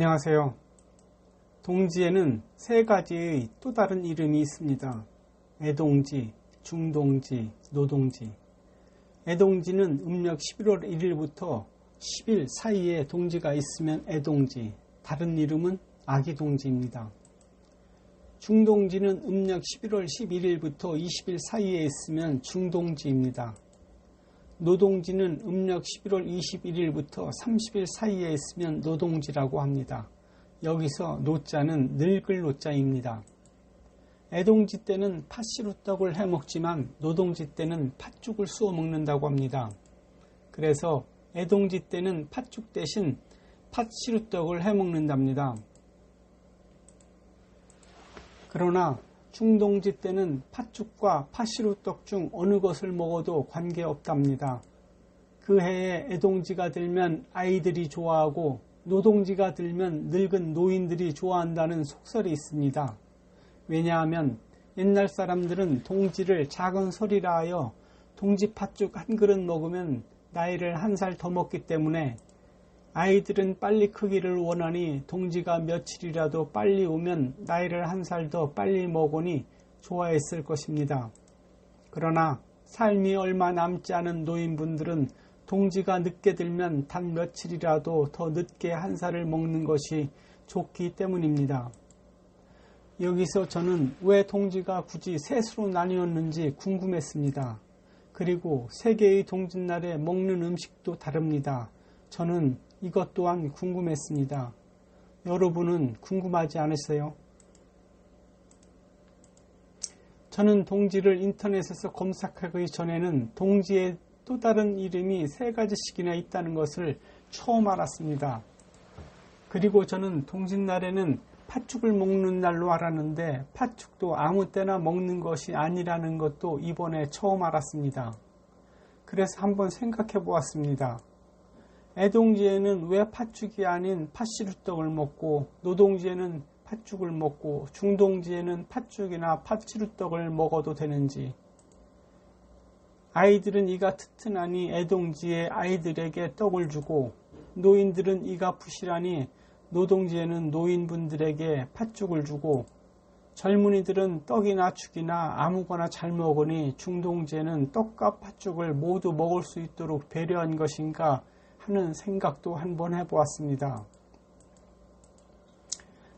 안녕하세요. 동지에는 세 가지의 또 다른 이름이 있습니다. 애동지, 중동지, 노동지. 애동지는 음력 11월 1일부터 10일 사이에 동지가 있으면 애동지, 다른 이름은 아기동지입니다. 중동지는 음력 11월 11일부터 20일 사이에 있으면 중동지입니다. 노동지는 음력 11월 21일부터 30일 사이에 있으면 노동지라고 합니다. 여기서 노자는 늙을 노자입니다. 애동지 때는 팥시루떡을 해먹지만 노동지 때는 팥죽을 쑤어 먹는다고 합니다. 그래서 애동지 때는 팥죽 대신 팥시루떡을 해먹는답니다. 그러나 중동지 때는 팥죽과 팥시루떡 중 어느 것을 먹어도 관계없답니다. 그 해에 애동지가 들면 아이들이 좋아하고 노동지가 들면 늙은 노인들이 좋아한다는 속설이 있습니다. 왜냐하면 옛날 사람들은 동지를 작은 설이라 하여 동지 팥죽 한 그릇 먹으면 나이를 한 살 더 먹기 때문에 아이들은 빨리 크기를 원하니 동지가 며칠이라도 빨리 오면 나이를 한 살 더 빨리 먹으니 좋아했을 것입니다. 그러나 삶이 얼마 남지 않은 노인분들은 동지가 늦게 들면 단 며칠이라도 더 늦게 한 살을 먹는 것이 좋기 때문입니다. 여기서 저는 왜 동지가 굳이 셋으로 나뉘었는지 궁금했습니다. 그리고 세 개의 동짓날에 먹는 음식도 다릅니다. 저는 이것 또한 궁금했습니다. 여러분은 궁금하지 않으세요? 저는 동지를 인터넷에서 검색하기 전에는 동지의 또 다른 이름이 세 가지씩이나 있다는 것을 처음 알았습니다. 그리고 저는 동짓날에는 팥죽을 먹는 날로 알았는데 팥죽도 아무 때나 먹는 것이 아니라는 것도 이번에 처음 알았습니다. 그래서 한번 생각해 보았습니다. 애동지에는 왜 팥죽이 아닌 팥시루떡을 먹고 노동지에는 팥죽을 먹고 중동지에는 팥죽이나 팥시루떡을 먹어도 되는지. 아이들은 이가 튼튼하니 애동지에 아이들에게 떡을 주고 노인들은 이가 부실하니 노동지에는 노인분들에게 팥죽을 주고 젊은이들은 떡이나 죽이나 아무거나 잘 먹으니 중동지에는 떡과 팥죽을 모두 먹을 수 있도록 배려한 것인가 하는 생각도 한번 해보았습니다.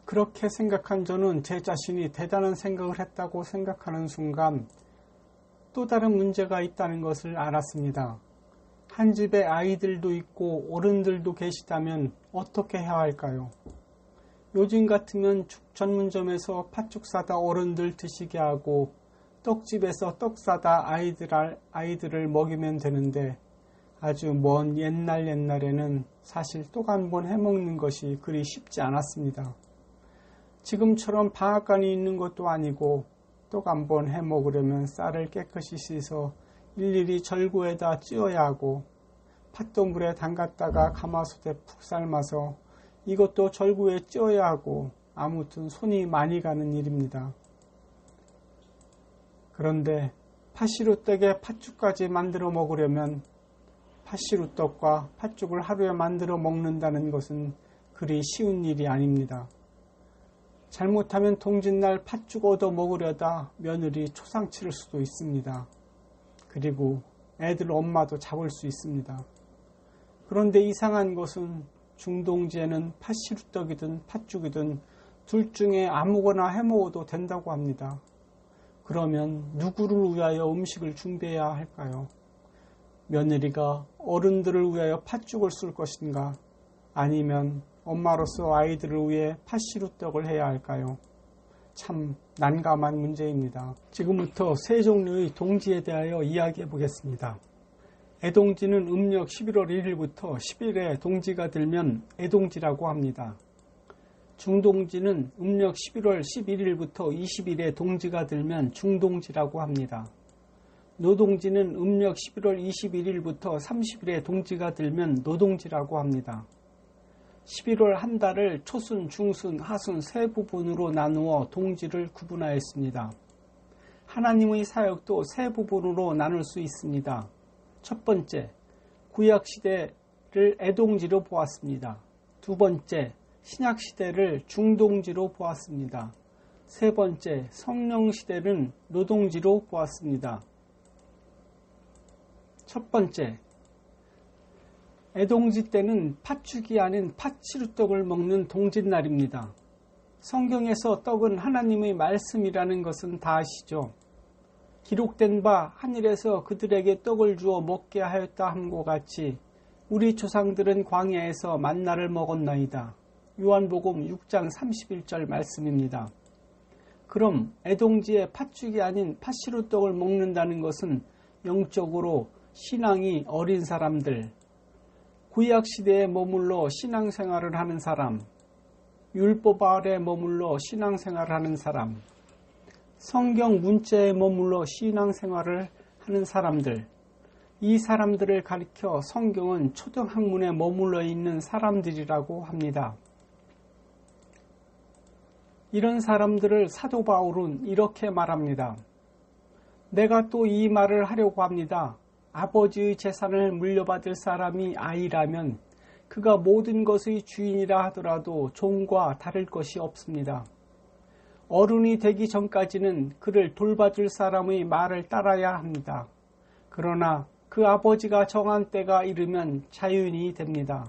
그렇게 생각한 저는 제 자신이 대단한 생각을 했다고 생각하는 순간 또 다른 문제가 있다는 것을 알았습니다. 한 집에 아이들도 있고 어른들도 계시다면 어떻게 해야 할까요? 요즘 같으면 죽 전문점에서 팥죽 사다 어른들 드시게 하고 떡집에서 떡 사다 아이들을 먹이면 되는데 아주 먼 옛날에는 사실 떡 한 번 해먹는 것이 그리 쉽지 않았습니다. 지금처럼 방앗간이 있는 것도 아니고 떡 한 번 해먹으려면 쌀을 깨끗이 씻어 일일이 절구에다 찧어야 하고 팥도 물에 담갔다가 가마솥에 푹 삶아서 이것도 절구에 찧어야 하고 아무튼 손이 많이 가는 일입니다. 그런데 팥시루떡에 팥죽까지 만들어 먹으려면 팥시루떡과 팥죽을 하루에 만들어 먹는다는 것은 그리 쉬운 일이 아닙니다. 잘못하면 동짓날 팥죽 얻어 먹으려다 며느리 초상 치를 수도 있습니다. 그리고 애들 엄마도 잡을 수 있습니다. 그런데 이상한 것은 중동지에는 팥시루떡이든 팥죽이든 둘 중에 아무거나 해먹어도 된다고 합니다. 그러면 누구를 위하여 음식을 준비해야 할까요? 며느리가 어른들을 위하여 팥죽을 쏠 것인가? 아니면 엄마로서 아이들을 위해 팥시루떡을 해야 할까요? 참 난감한 문제입니다. 지금부터 세 종류의 동지에 대하여 이야기해 보겠습니다. 애동지는 음력 11월 1일부터 10일에 동지가 들면 애동지라고 합니다. 중동지는 음력 11월 11일부터 20일에 동지가 들면 중동지라고 합니다. 노동지는 음력 11월 21일부터 30일에 동지가 들면 노동지라고 합니다. 11월 한 달을 초순, 중순, 하순 세 부분으로 나누어 동지를 구분하였습니다. 하나님의 사역도 세 부분으로 나눌 수 있습니다. 첫 번째, 구약시대를 애동지로 보았습니다. 두 번째, 신약시대를 중동지로 보았습니다. 세 번째, 성령시대는 노동지로 보았습니다. 첫 번째, 애동지 때는 팥죽이 아닌 팥시루떡을 먹는 동짓날입니다. 성경에서 떡은 하나님의 말씀이라는 것은 다 아시죠? 기록된 바 하늘에서 그들에게 떡을 주어 먹게 하였다 함과 같이 우리 조상들은 광야에서 만나를 먹었나이다. 요한복음 6장 31절 말씀입니다. 그럼 애동지에 팥죽이 아닌 팥시루떡을 먹는다는 것은 영적으로 신앙이 어린 사람들, 구약시대에 머물러 신앙생활을 하는 사람, 율법 아래 머물러 신앙생활을 하는 사람, 성경 문자에 머물러 신앙생활을 하는 사람들, 이 사람들을 가리켜 성경은 초등학문에 머물러 있는 사람들이라고 합니다. 이런 사람들을 사도 바울은 이렇게 말합니다. 내가 또 이 말을 하려고 합니다. 아버지의 재산을 물려받을 사람이 아이라면 그가 모든 것의 주인이라 하더라도 종과 다를 것이 없습니다. 어른이 되기 전까지는 그를 돌봐줄 사람의 말을 따라야 합니다. 그러나 그 아버지가 정한 때가 이르면 자유인이 됩니다.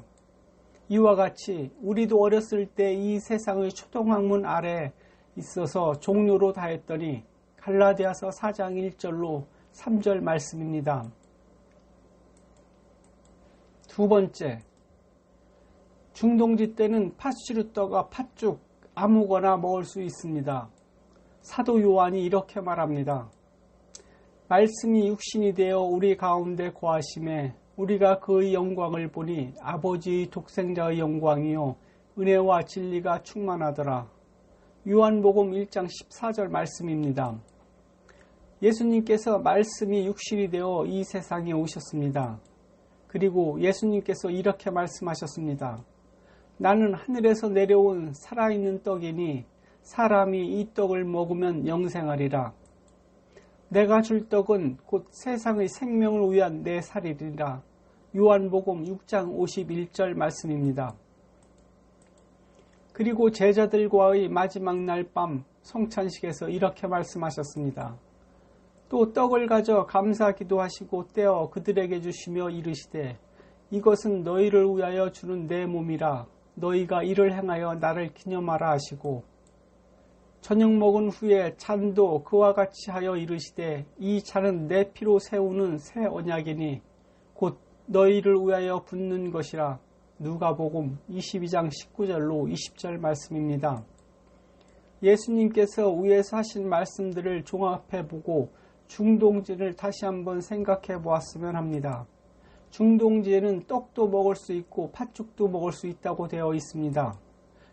이와 같이 우리도 어렸을 때 이 세상의 초등학문 아래 있어서 종로로 다했더니 갈라디아서 4장 1절로 3절 말씀입니다. 두 번째, 중동지 때는 팥시루떡과 팥죽 아무거나 먹을 수 있습니다. 사도 요한이 이렇게 말합니다. 말씀이 육신이 되어 우리 가운데 거하심에 우리가 그의 영광을 보니 아버지의 독생자의 영광이요 은혜와 진리가 충만하더라. 요한복음 1장 14절 말씀입니다. 예수님께서 말씀이 육신이 되어 이 세상에 오셨습니다. 그리고 예수님께서 이렇게 말씀하셨습니다. 나는 하늘에서 내려온 살아있는 떡이니 사람이 이 떡을 먹으면 영생하리라. 내가 줄 떡은 곧 세상의 생명을 위한 내 살이리라. 요한복음 6장 51절 말씀입니다. 그리고 제자들과의 마지막 날 밤 성찬식에서 이렇게 말씀하셨습니다. 또 떡을 가져 감사 기도하시고 떼어 그들에게 주시며 이르시되 이것은 너희를 위하여 주는 내 몸이라. 너희가 이를 행하여 나를 기념하라 하시고 저녁 먹은 후에 잔도 그와 같이 하여 이르시되 이 잔은 내 피로 세우는 새 언약이니 곧 너희를 위하여 붓는 것이라. 누가복음 22장 19절로 20절 말씀입니다. 예수님께서 위에서 하신 말씀들을 종합해 보고 중동지를 다시 한번 생각해 보았으면 합니다. 중동지에는 떡도 먹을 수 있고 팥죽도 먹을 수 있다고 되어 있습니다.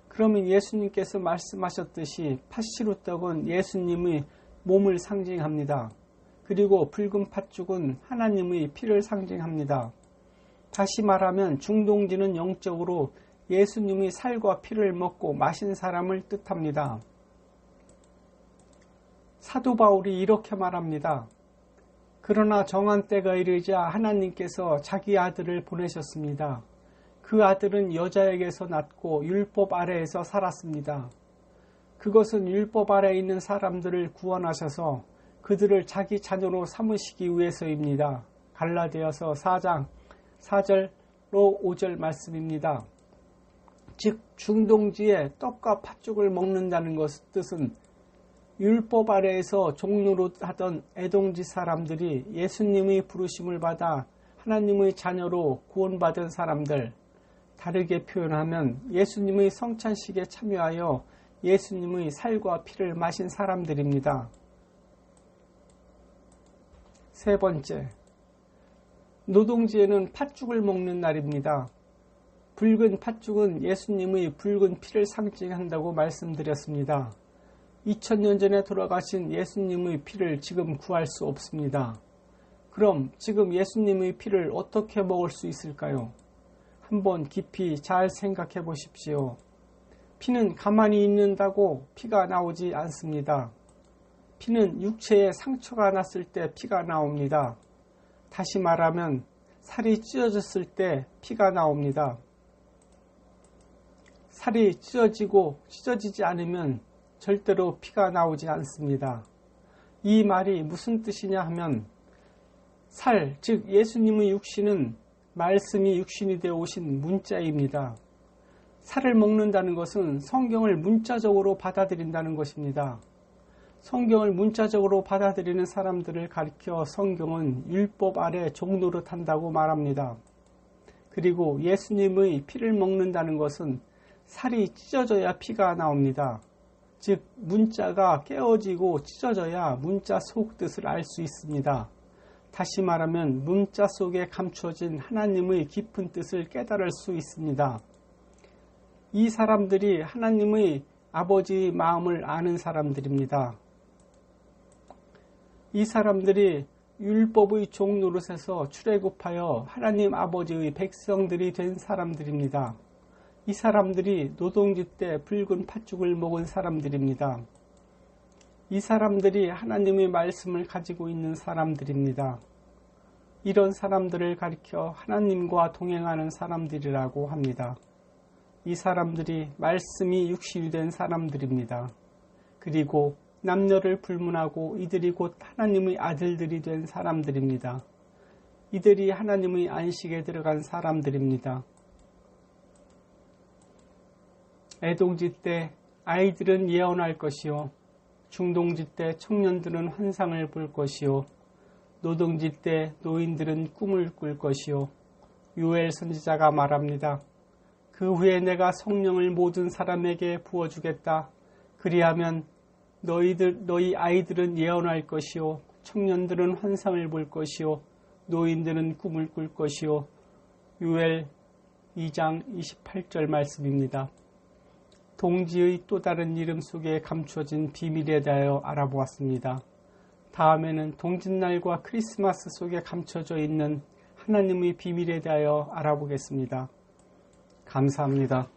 그러면 예수님께서 말씀하셨듯이 팥시루떡은 예수님의 몸을 상징합니다. 그리고 붉은 팥죽은 하나님의 피를 상징합니다. 다시 말하면 중동지는 영적으로 예수님의 살과 피를 먹고 마신 사람을 뜻합니다. 사도 바울이 이렇게 말합니다. 그러나 정한 때가 이르자 하나님께서 자기 아들을 보내셨습니다. 그 아들은 여자에게서 낳고 율법 아래에서 살았습니다. 그것은 율법 아래에 있는 사람들을 구원하셔서 그들을 자기 자녀로 삼으시기 위해서입니다. 갈라디아서 4장 4절로 5절 말씀입니다. 즉 중동지에 떡과 팥죽을 먹는다는 뜻은 율법 아래에서 종로로 하던 애동지 사람들이 예수님의 부르심을 받아 하나님의 자녀로 구원받은 사람들, 다르게 표현하면 예수님의 성찬식에 참여하여 예수님의 살과 피를 마신 사람들입니다. 세 번째, 노동지에는 팥죽을 먹는 날입니다. 붉은 팥죽은 예수님의 붉은 피를 상징한다고 말씀드렸습니다. 2000년 전에 돌아가신 예수님의 피를 지금 구할 수 없습니다. 그럼 지금 예수님의 피를 어떻게 먹을 수 있을까요? 한번 깊이 잘 생각해 보십시오. 피는 가만히 있는다고 피가 나오지 않습니다. 피는 육체에 상처가 났을 때 피가 나옵니다. 다시 말하면 살이 찢어졌을 때 피가 나옵니다. 살이 찢어지지 않으면 절대로 피가 나오지 않습니다. 이 말이 무슨 뜻이냐 하면 살, 즉 예수님의 육신은 말씀이 육신이 되어 오신 문자입니다. 살을 먹는다는 것은 성경을 문자적으로 받아들인다는 것입니다. 성경을 문자적으로 받아들이는 사람들을 가리켜 성경은 율법 아래 종노릇한다고 말합니다. 그리고 예수님의 피를 먹는다는 것은 살이 찢어져야 피가 나옵니다. 즉 문자가 깨어지고 찢어져야 문자 속 뜻을 알 수 있습니다. 다시 말하면 문자 속에 감춰진 하나님의 깊은 뜻을 깨달을 수 있습니다. 이 사람들이 하나님의 아버지의 마음을 아는 사람들입니다. 이 사람들이 율법의 종노릇에서 출애굽하여 하나님 아버지의 백성들이 된 사람들입니다. 이 사람들이 노동지 때 붉은 팥죽을 먹은 사람들입니다. 이 사람들이 하나님의 말씀을 가지고 있는 사람들입니다. 이런 사람들을 가리켜 하나님과 동행하는 사람들이라고 합니다. 이 사람들이 말씀이 육신이 된 사람들입니다. 그리고 남녀를 불문하고 이들이 곧 하나님의 아들들이 된 사람들입니다. 이들이 하나님의 안식에 들어간 사람들입니다. 애동지 때 아이들은 예언할 것이요 중동지 때 청년들은 환상을 볼 것이요 노동지 때 노인들은 꿈을 꿀 것이요 요엘 선지자가 말합니다. 그 후에 내가 성령을 모든 사람에게 부어주겠다. 그리하면 너희 아이들은 예언할 것이요 청년들은 환상을 볼 것이요 노인들은 꿈을 꿀 것이요 요엘 2장 28절 말씀입니다. 동지의 또 다른 이름 속에 감춰진 비밀에 대하여 알아보았습니다. 다음에는 동짓날과 크리스마스 속에 감춰져 있는 하나님의 비밀에 대하여 알아보겠습니다. 감사합니다.